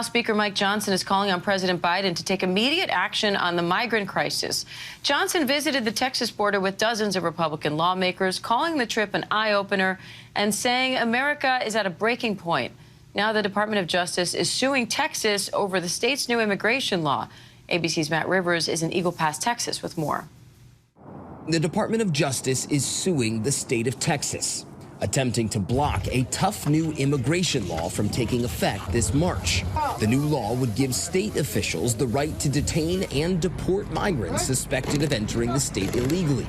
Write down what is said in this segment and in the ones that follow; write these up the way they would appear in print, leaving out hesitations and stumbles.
House Speaker Mike Johnson is calling on President Biden to take immediate action on the migrant crisis. Johnson visited the Texas border with dozens of Republican lawmakers, calling the trip an eye-opener and saying America is at a breaking point. Now the Department of Justice is suing Texas over the state's new immigration law. ABC's Matt Rivers is in Eagle Pass, Texas, with more. The Department of Justice is suing the state of Texas, attempting to block a tough new immigration law from taking effect this March. The new law would give state officials the right to detain and deport migrants suspected of entering the state illegally.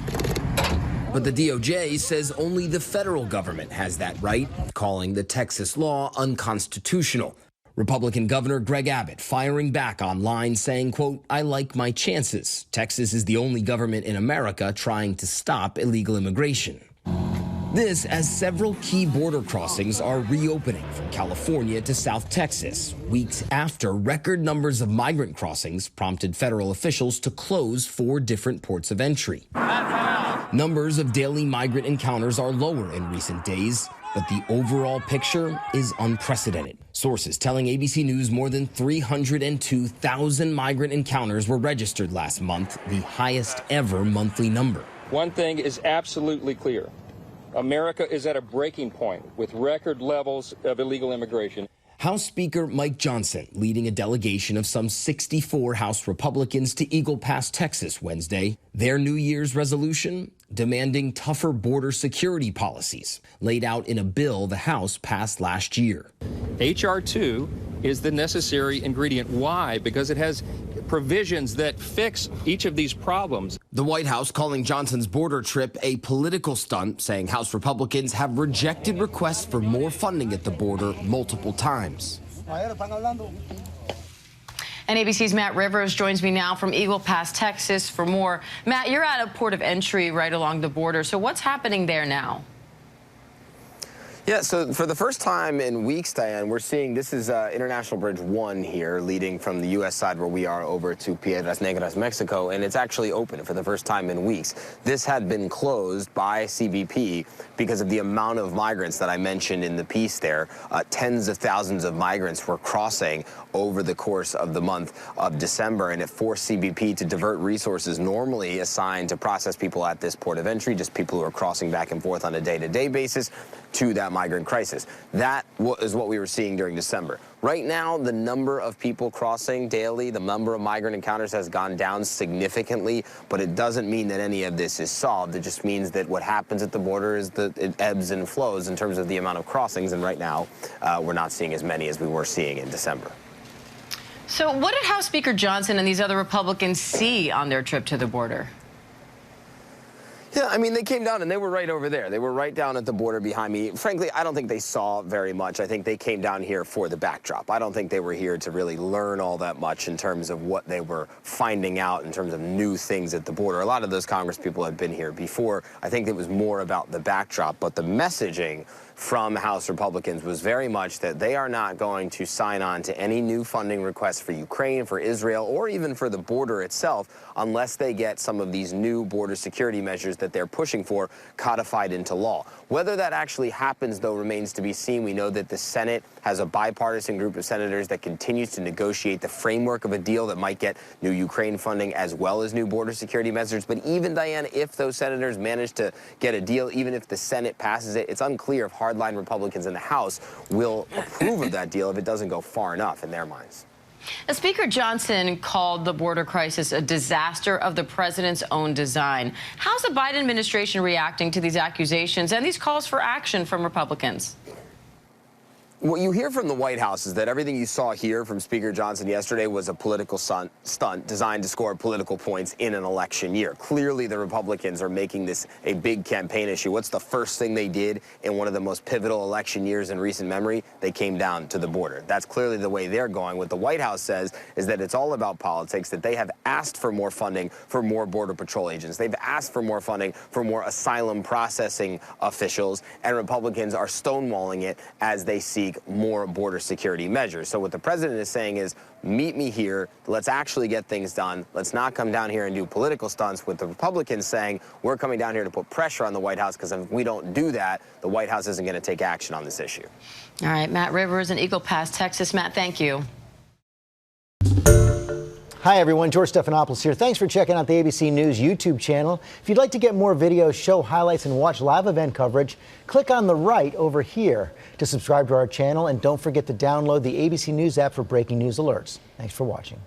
But the DOJ says only the federal government has that right, calling the Texas law unconstitutional. Republican Governor Greg Abbott firing back online saying, quote, "I like my chances. Texas is the only government in America trying to stop illegal immigration." This as several key border crossings are reopening from California to South Texas, weeks after record numbers of migrant crossings prompted federal officials to close 4 different ports of entry. Numbers of daily migrant encounters are lower in recent days, but the overall picture is unprecedented. Sources telling ABC News more than 302,000 migrant encounters were registered last month, the highest ever monthly number. One thing is absolutely clear. America is at a breaking point with record levels of illegal immigration. House Speaker Mike Johnson leading a delegation of some 64 House Republicans to Eagle Pass, Texas Wednesday. Their New Year's resolution demanding tougher border security policies laid out in a bill the House passed last year. H.R. 2 is the necessary ingredient. Why? Because it has provisions that fix each of these problems. The White House calling Johnson's border trip a political stunt, saying House Republicans have rejected requests for more funding at the border multiple times. And ABC's Matt Rivers joins me now from Eagle Pass, Texas for more. Matt, you're at a port of entry right along the border. So what's happening there now? Yeah, so for the first time in weeks, Diane, we're seeing this is International Bridge 1 here, leading from the U.S. side where we are over to Piedras Negras, Mexico, and it's actually open for the first time in weeks. This had been closed by CBP because of the amount of migrants that I mentioned in the piece there. Tens of thousands of migrants were crossing over the course of the month of December, and it forced CBP to divert resources normally assigned to process people at this port of entry, just people who are crossing back and forth on a day-to-day basis, to that migrant crisis. That is what we were seeing during December. Right now, the number of people crossing daily, the number of migrant encounters has gone down significantly, but it doesn't mean that any of this is solved. It just means that what happens at the border is that it ebbs and flows in terms of the amount of crossings, and right now, we're not seeing as many as we were seeing in December. So what did House Speaker Johnson and these other Republicans see on their trip to the border? Yeah, I mean, they came down and they were right over there. They were right down at the border behind me. Frankly, I don't think they saw very much. I think they came down here for the backdrop. I don't think they were here to really learn all that much in terms of what they were finding out in terms of new things at the border. A lot of those congresspeople had been here before. I think it was more about the backdrop, but the messaging from House Republicans was very much that they are not going to sign on to any new funding requests for Ukraine, for Israel, or even for the border itself unless they get some of these new border security measures that they're pushing for codified into law. Whether that actually happens, though, remains to be seen. We know that the Senate has a bipartisan group of senators that continues to negotiate the framework of a deal that might get new Ukraine funding as well as new border security measures. But even, Diane, if those senators manage to get a deal, even if the Senate passes it, it's unclear if hardline Republicans in the House will approve of that deal if it doesn't go far enough in their minds. Now, Speaker Johnson called the border crisis a disaster of the president's own design. How's the Biden administration reacting to these accusations and these calls for action from Republicans? What you hear from the White House is that everything you saw here from Speaker Johnson yesterday was a political stunt designed to score political points in an election year. Clearly, the Republicans are making this a big campaign issue. What's the first thing they did in one of the most pivotal election years in recent memory? They came down to the border. That's clearly the way they're going. What the White House says is that it's all about politics, that they have asked for more funding for more Border Patrol agents. They've asked for more funding for more asylum processing officials, and Republicans are stonewalling it as they seek more border security measures. So what the president is saying is, meet me here, let's actually get things done, let's not come down here and do political stunts, with the Republicans saying, we're coming down here to put pressure on the White House, because if we don't do that, the White House isn't going to take action on this issue. All right, Matt Rivers in Eagle Pass, Texas. Matt, thank you. Hi, everyone. George Stephanopoulos here. Thanks for checking out the ABC News YouTube channel. If you'd like to get more videos, show highlights, and watch live event coverage, click on the right over here to subscribe to our channel. And don't forget to download the ABC News app for breaking news alerts. Thanks for watching.